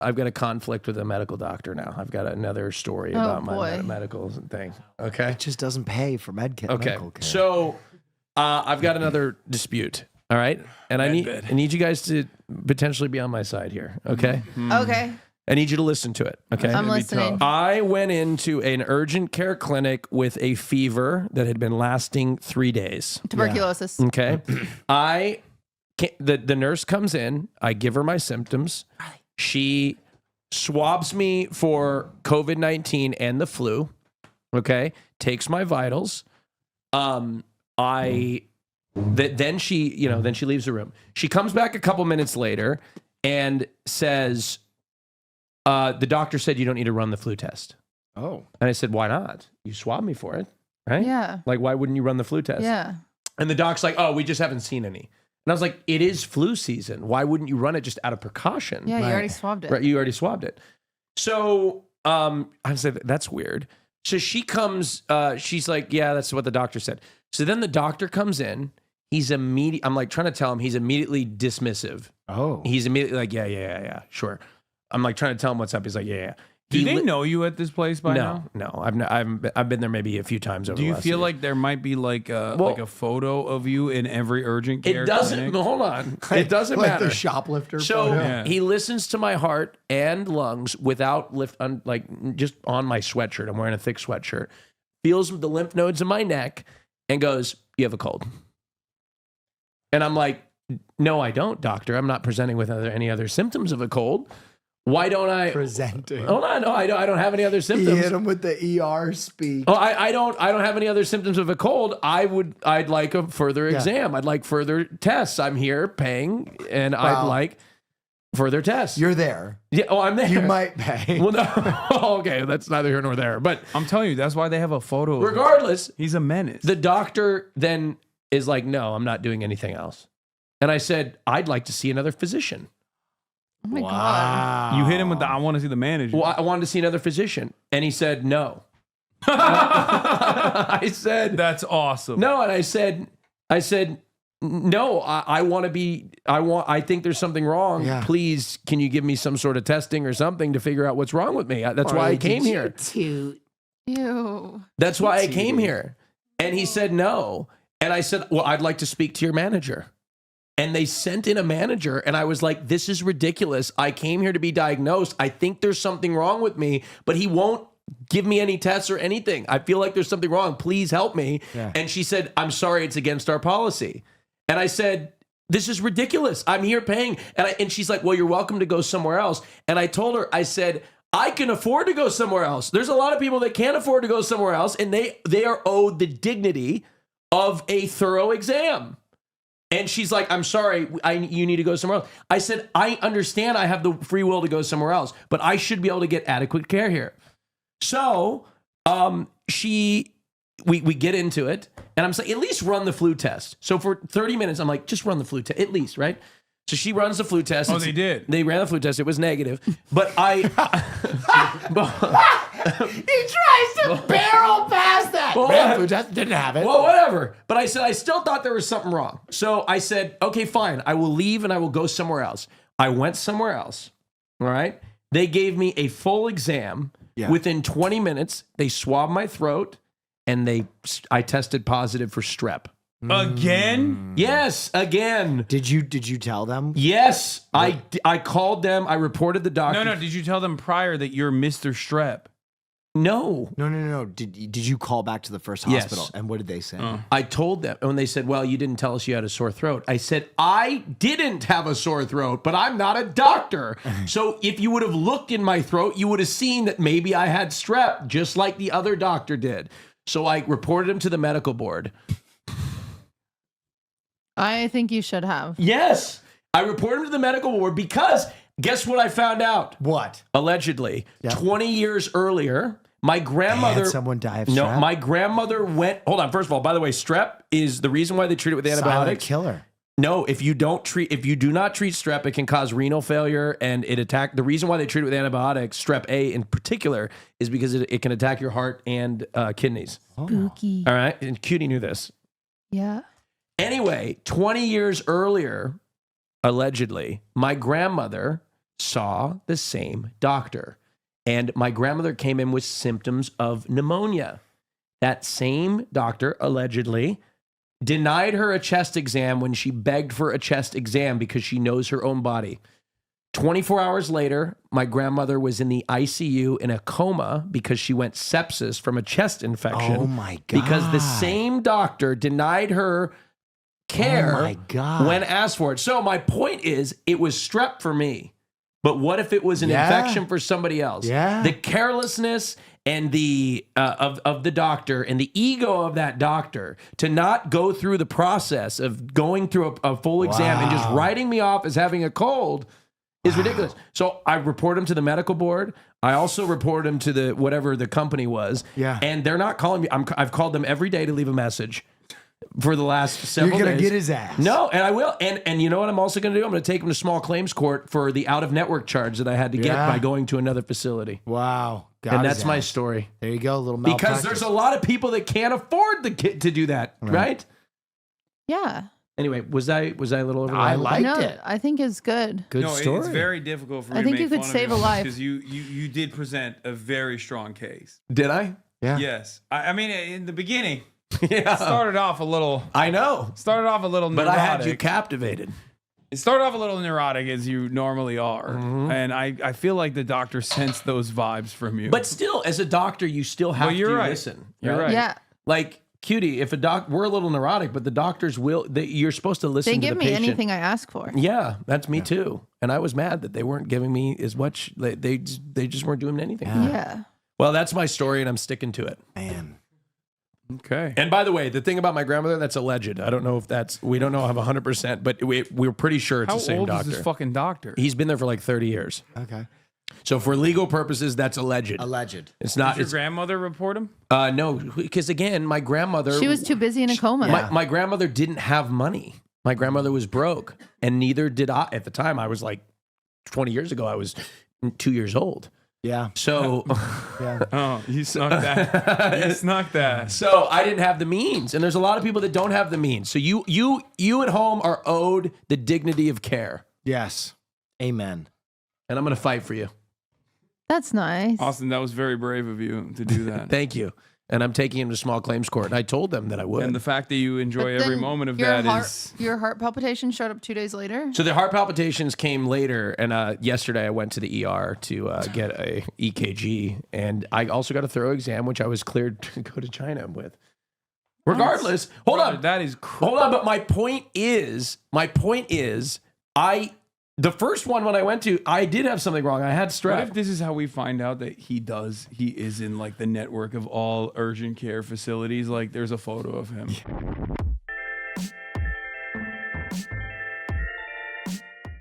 I've got a conflict with a medical doctor now. I've got another story about my medical thing. Okay. It just doesn't pay for medical care. So I've got another dispute. All right. And I need you guys to potentially be on my side here. Okay. Okay. I need you to listen to it. Okay. I'm listening. I went into an urgent care clinic with a fever that had been lasting 3 days. Tuberculosis. Yeah. Okay. The nurse comes in. I give her my symptoms. She swabs me for COVID-19 and the flu. Okay. Takes my vitals. Then she leaves the room. She comes back a couple minutes later and says, the doctor said you don't need to run the flu test. Oh. And I said, why not? You swabbed me for it, right? Yeah. Like, why wouldn't you run the flu test? Yeah. And the doc's like, oh, we just haven't seen any. And I was like, it is flu season. Why wouldn't you run it just out of precaution? Yeah, you already swabbed it. Right, you already swabbed it. So I said, that's weird. So she comes, she's like, yeah, that's what the doctor said. So then the doctor comes in. I'm like trying to tell him, he's immediately dismissive. Oh. He's immediately like, yeah, sure. I'm like trying to tell him what's up. He's like, yeah. Do they know you at this place by now? No. I've been there maybe a few times over the last year. Do you feel like there might be like a photo of you in every urgent care? It doesn't. Hold on. It doesn't like matter. The shoplifter. So photo. he listens to my heart and lungs without just on my sweatshirt. I'm wearing a thick sweatshirt. Feels the lymph nodes in my neck and goes, "You have a cold." And I'm like, "No, I don't, doctor. I'm not presenting with any other symptoms of a cold. Why don't I presenting? Hold on, no, I don't have any other symptoms. You hit him with the ER speak. Oh, I don't have any other symptoms of a cold. I'd like a further exam. I'd like further tests. I'm here paying, and I'd like further tests. You're there. Yeah. Oh, I'm there. You might pay. Well, no. Okay, that's neither here nor there. But I'm telling you, that's why they have a photo. Regardless, he's a menace. The doctor then is like, "No, I'm not doing anything else." And I said, "I'd like to see another physician." Oh my God. You hit him with I want to see the manager. Well, I wanted to see another physician. And he said, no. I said, that's awesome. No. And I said, no, I think there's something wrong. Yeah. Please, can you give me some sort of testing or something to figure out what's wrong with me? That's why I came here. Ew. That's why I came here. And he said, no. And I said, well, I'd like to speak to your manager. And they sent in a manager, and I was like, this is ridiculous. I came here to be diagnosed. I think there's something wrong with me, but he won't give me any tests or anything. I feel like there's something wrong. Please help me. Yeah. And she said, I'm sorry, it's against our policy. And I said, this is ridiculous. I'm here paying. And she's like, well, you're welcome to go somewhere else. And I told her, I said, I can afford to go somewhere else. There's a lot of people that can't afford to go somewhere else, and they are owed the dignity of a thorough exam. And she's like, I'm sorry, you need to go somewhere else. I said, I understand I have the free will to go somewhere else, but I should be able to get adequate care here. So we get into it, and I'm saying, at least run the flu test. So for 30 minutes, I'm like, just run the flu test, at least, right? So she runs the flu test. Oh, they did? They ran the flu test. It was negative. But he tries to barrel past that. Well, flu test didn't have it. Well, whatever. But I said, I still thought there was something wrong. So I said, okay, fine. I will leave and I will go somewhere else. I went somewhere else. All right. They gave me a full exam. Yeah. Within 20 minutes, they swabbed my throat and I tested positive for strep. Again? Yes, again. Did you tell them? Yes. I called them. I reported the doctor. No. Did you tell them prior that you're Mr. Strep? No. Did you call back to the first hospital? Yes. And what did they say? I told them, and they said, well, you didn't tell us you had a sore throat. I said, I didn't have a sore throat, but I'm not a doctor. So if you would have looked in my throat, you would have seen that maybe I had strep, just like the other doctor did. So I reported him to the medical board. I think you should have. Yes. I reported him to the medical board because guess what I found out? What? Allegedly, 20 years earlier, my grandmother... Had someone die of strep? No, my grandmother went... Hold on. First of all, by the way, strep is the reason why they treat it with antibiotics. Silent killer. No, if you do not treat strep, it can cause renal failure, and the reason why they treat it with antibiotics, strep A in particular, is because it can attack your heart and kidneys. Spooky. All right? And Cutie knew this. Yeah. Anyway, 20 years earlier, allegedly, my grandmother saw the same doctor. And my grandmother came in with symptoms of pneumonia. That same doctor allegedly denied her a chest exam when she begged for a chest exam because she knows her own body. 24 hours later, my grandmother was in the ICU in a coma because she went sepsis from a chest infection. Oh my God. Because the same doctor denied her care Oh my God. when asked for it. So my point is, it was strep for me. But what if it was an infection for somebody else? Yeah. The carelessness and the of the doctor and the ego of that doctor to not go through the process of going through a full exam and just writing me off as having a cold is ridiculous. So I report him to the medical board. I also report him to the whatever the company was. Yeah. And they're not calling me. I've called them every day to leave a message for the last several You're going to days. get his ass. No, and I will. And you know what I'm also going to do? I'm going to take him to small claims court for the out-of-network charge that I had to get by going to another facility. Wow. Got And his that's my ass. story. There you go, a little malpractice. Because there's a lot of people that can't afford to do that, right? Yeah. Anyway, was I a little over the I line? liked no, it. I think it's good. Good No, story. it's very difficult for me I to think make you could fun of save a on this life. because you did present a very strong case. Did I? Yeah. Yes, I mean in the beginning Yeah. started off a little I know. neurotic. But I had you captivated. It started off a little neurotic as you normally are, and I feel like the doctor sensed those vibes from you. But still, as a doctor, you still have you're to right. listen. You're right. Yeah. Like, cutie, if we're a little neurotic, but the doctors you're supposed to listen They to give the me patient. anything I ask for. Yeah, that's me too. And I was mad that they weren't giving me as much. They just weren't doing anything. Yeah. Well, that's my story, and I'm sticking to it. Man. okay. And by the way, the thing about my grandmother, that's alleged. I don't know if we don't know have 100%, but we're pretty sure it's How the same old doctor. is this fucking doctor? He's been there for like 30 years. Okay. So for legal purposes, that's alleged. Alleged. It's not. Did your grandmother report him? No, because again, my grandmother. She was too busy in a coma. My grandmother didn't have money. My grandmother was broke, and neither did I. At the time, I was like 20 years ago. I was 2 years old. Yeah. So, Oh, you snuck that. You snuck that. so I didn't have the means, and there's a lot of people that don't have the means. So you at home are owed the dignity of care, Yes. Amen. and I'm going to fight for you. That's nice. Austin, that was very brave of you to do that. Thank you. And I'm taking him to small claims court. And I told them that I would. And the fact that you enjoy But every then moment of your that heart, is your heart palpitation showed up 2 days later. So the heart palpitations came later, and yesterday I went to the ER to get a EKG, and I also got a thorough exam, which I was cleared to go to China with. Regardless, hold on, That is hold on. But my point is, the first one when I went to, I did have something wrong. I had What strep. if this is how we find out that he is in like the network of all urgent care facilities? Like there's a photo of him.